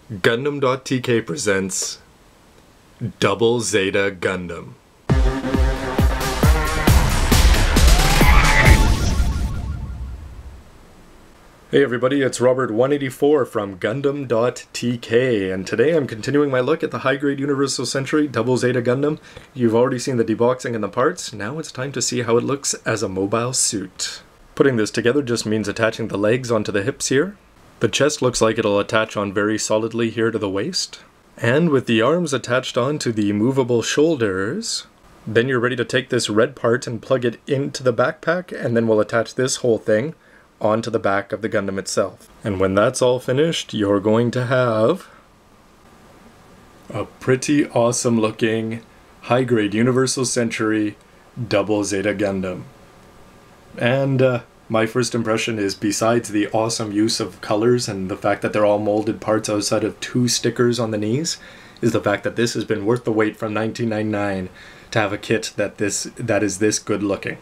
Gundam.tk presents Double Zeta Gundam. Hey everybody, it's Robert184 from Gundam.tk, and today I'm continuing my look at the high-grade Universal Century Double Zeta Gundam. You've already seen the deboxing and the parts, now it's time to see how it looks as a mobile suit. Putting this together just means attaching the legs onto the hips here. The chest looks like it'll attach on very solidly here to the waist. And with the arms attached onto the movable shoulders, then you're ready to take this red part and plug it into the backpack, and then we'll attach this whole thing onto the back of the Gundam itself. And when that's all finished, you're going to have a pretty awesome looking high-grade Universal Century Double Zeta Gundam. And my first impression is, besides the awesome use of colors and the fact that they're all molded parts outside of 2 stickers on the knees, is the fact that this has been worth the wait from 1999 to have a kit that is this good looking.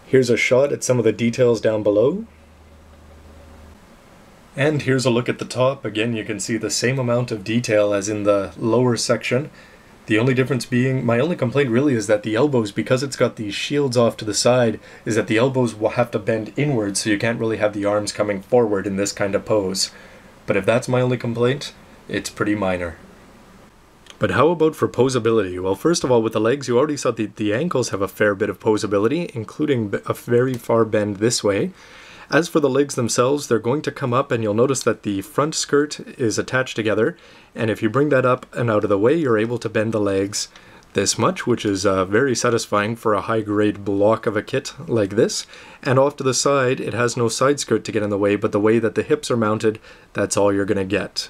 Here's a shot at some of the details down below. And here's a look at the top. Again, you can see the same amount of detail as in the lower section. The only difference being, my only complaint really is that the elbows, because it's got these shields off to the side, is that the elbows will have to bend inwards, so you can't really have the arms coming forward in this kind of pose. But if that's my only complaint, it's pretty minor. But how about for posability? Well, first of all, with the legs, you already saw the ankles have a fair bit of posability, including a very far bend this way. As for the legs themselves, they're going to come up, and you'll notice that the front skirt is attached together, and if you bring that up and out of the way, you're able to bend the legs this much, which is very satisfying for a high-grade block of a kit like this. And off to the side, it has no side skirt to get in the way, but the way that the hips are mounted, that's all you're going to get.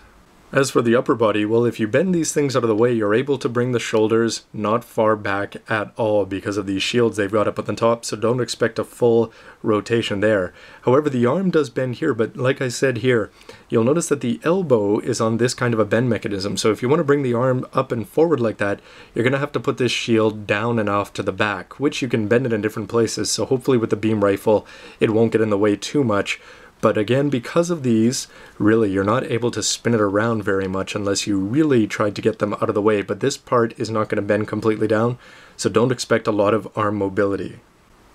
As for the upper body, well, if you bend these things out of the way, you're able to bring the shoulders not far back at all because of these shields they've got up at the top, so don't expect a full rotation there. However, the arm does bend here, but like I said here, you'll notice that the elbow is on this kind of a bend mechanism, so if you want to bring the arm up and forward like that, you're going to have to put this shield down and off to the back, which you can bend it in different places, so hopefully with the beam rifle, it won't get in the way too much. But again, because of these, really, you're not able to spin it around very much unless you really tried to get them out of the way. But this part is not going to bend completely down, so don't expect a lot of arm mobility.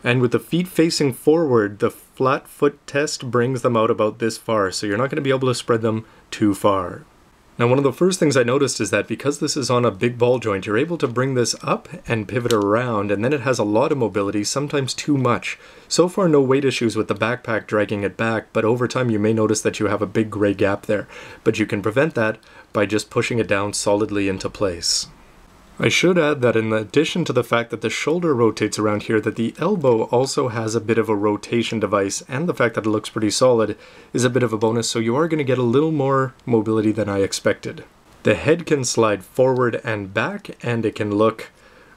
And with the feet facing forward, the flat foot test brings them out about this far, so you're not going to be able to spread them too far. Now, one of the first things I noticed is that because this is on a big ball joint, you're able to bring this up and pivot around, and then it has a lot of mobility, sometimes too much. So far, no weight issues with the backpack dragging it back, but over time you may notice that you have a big gray gap there. But you can prevent that by just pushing it down solidly into place. I should add that in addition to the fact that the shoulder rotates around here, that the elbow also has a bit of a rotation device, and the fact that it looks pretty solid is a bit of a bonus, so you are going to get a little more mobility than I expected. The head can slide forward and back, and it can look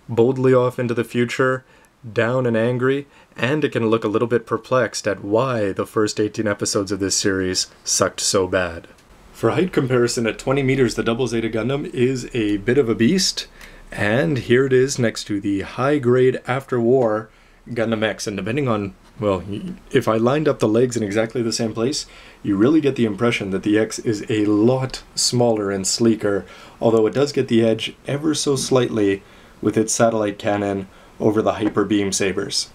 boldly off into the future, down and angry, and it can look a little bit perplexed at why the first 18 episodes of this series sucked so bad. For height comparison, at 20 meters, the Double Zeta Gundam is a bit of a beast. And here it is next to the high-grade after-war Gundam X. And depending on, well, if I lined up the legs in exactly the same place, you really get the impression that the X is a lot smaller and sleeker, although it does get the edge ever so slightly with its satellite cannon over the Hyper Beam Sabers.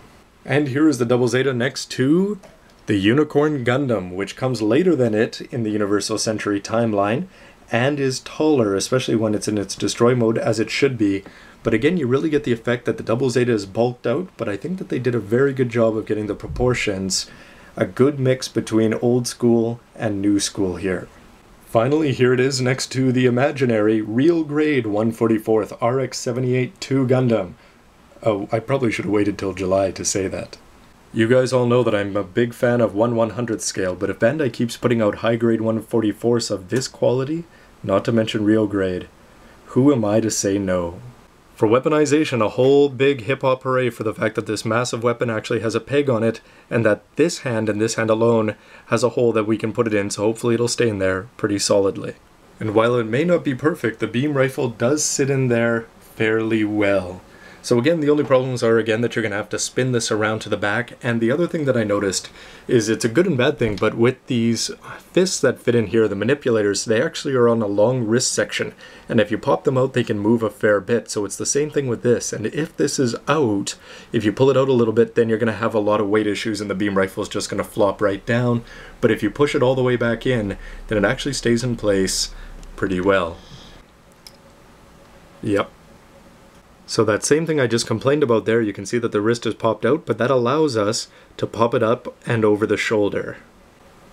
And here is the Double Zeta next to the Unicorn Gundam, which comes later than it in the Universal Century timeline, and is taller, especially when it's in its destroy mode, as it should be. But again, you really get the effect that the Double Zeta is bulked out, but I think that they did a very good job of getting the proportions, a good mix between old school and new school here. Finally, here it is next to the imaginary real grade 144th RX-78-2 Gundam. Oh, I probably should have waited till July to say that. You guys all know that I'm a big fan of 1/100th scale, but if Bandai keeps putting out high-grade 144ths of this quality, not to mention real grade, who am I to say no? For weaponization, a whole big hip-hop hooray for the fact that this massive weapon actually has a peg on it, and that this hand and this hand alone has a hole that we can put it in, so hopefully it'll stay in there pretty solidly. And while it may not be perfect, the beam rifle does sit in there fairly well. So again, the only problems are again that you're going to have to spin this around to the back. And the other thing that I noticed is it's a good and bad thing, but with these fists that fit in here, the manipulators, they actually are on a long wrist section. And if you pop them out, they can move a fair bit. So it's the same thing with this. And if this is out, if you pull it out a little bit, then you're going to have a lot of weight issues and the beam rifle is just going to flop right down. But if you push it all the way back in, then it actually stays in place pretty well. Yep. So that same thing I just complained about there, you can see that the wrist is popped out, but that allows us to pop it up and over the shoulder.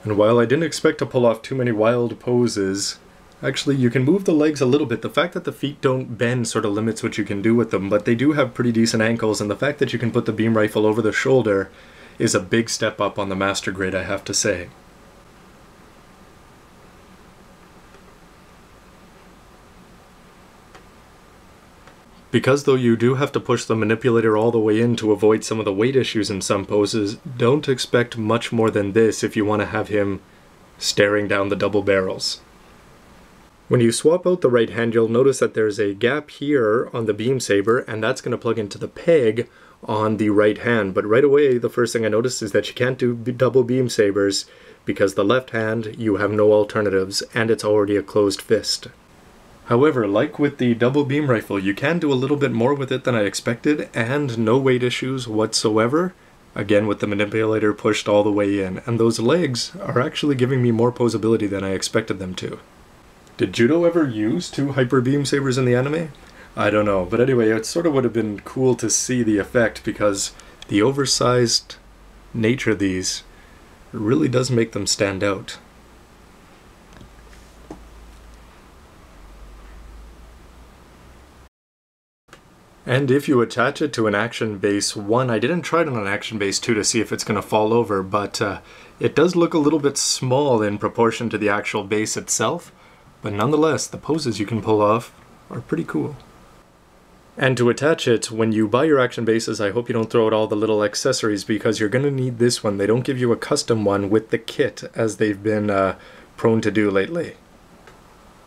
And while I didn't expect to pull off too many wild poses, actually you can move the legs a little bit. The fact that the feet don't bend sort of limits what you can do with them, but they do have pretty decent ankles, and the fact that you can put the beam rifle over the shoulder is a big step up on the Master Grade, I have to say. Because though you do have to push the manipulator all the way in to avoid some of the weight issues in some poses, don't expect much more than this if you want to have him staring down the double barrels. When you swap out the right hand, you'll notice that there's a gap here on the beam saber, and that's going to plug into the peg on the right hand. But right away, the first thing I noticed is that you can't do double beam sabers because the left hand, you have no alternatives, and it's already a closed fist. However, like with the double beam rifle, you can do a little bit more with it than I expected, and no weight issues whatsoever. Again, with the manipulator pushed all the way in, and those legs are actually giving me more posability than I expected them to. Did Judo ever use 2 hyper beam sabers in the anime? I don't know, but anyway, it sort of would have been cool to see the effect because the oversized nature of these really does make them stand out. And if you attach it to an Action Base 1, I didn't try it on an Action Base 2 to see if it's going to fall over, but it does look a little bit small in proportion to the actual base itself, but nonetheless, the poses you can pull off are pretty cool. And to attach it, when you buy your Action Bases, I hope you don't throw out all the little accessories because you're going to need this one. They don't give you a custom one with the kit, as they've been prone to do lately.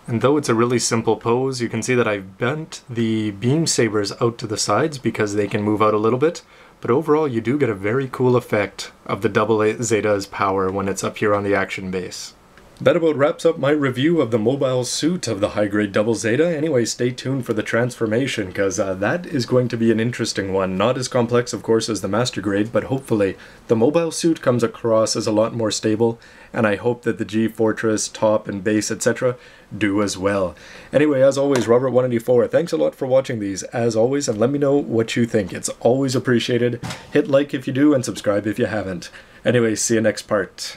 And though it's a really simple pose, you can see that I've bent the beam sabers out to the sides because they can move out a little bit, but overall you do get a very cool effect of the double Zeta's power when it's up here on the Action Base. That about wraps up my review of the mobile suit of the high-grade Double Zeta. Anyway, stay tuned for the transformation, because that is going to be an interesting one. Not as complex, of course, as the Master Grade, but hopefully the mobile suit comes across as a lot more stable, and I hope that the G-Fortress, top, and base, etc. do as well. Anyway, as always, Robert184, thanks a lot for watching these, as always, and let me know what you think. It's always appreciated. Hit like if you do, and subscribe if you haven't. Anyway, see you next part.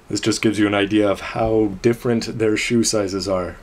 This just gives you an idea of how different their shoe sizes are.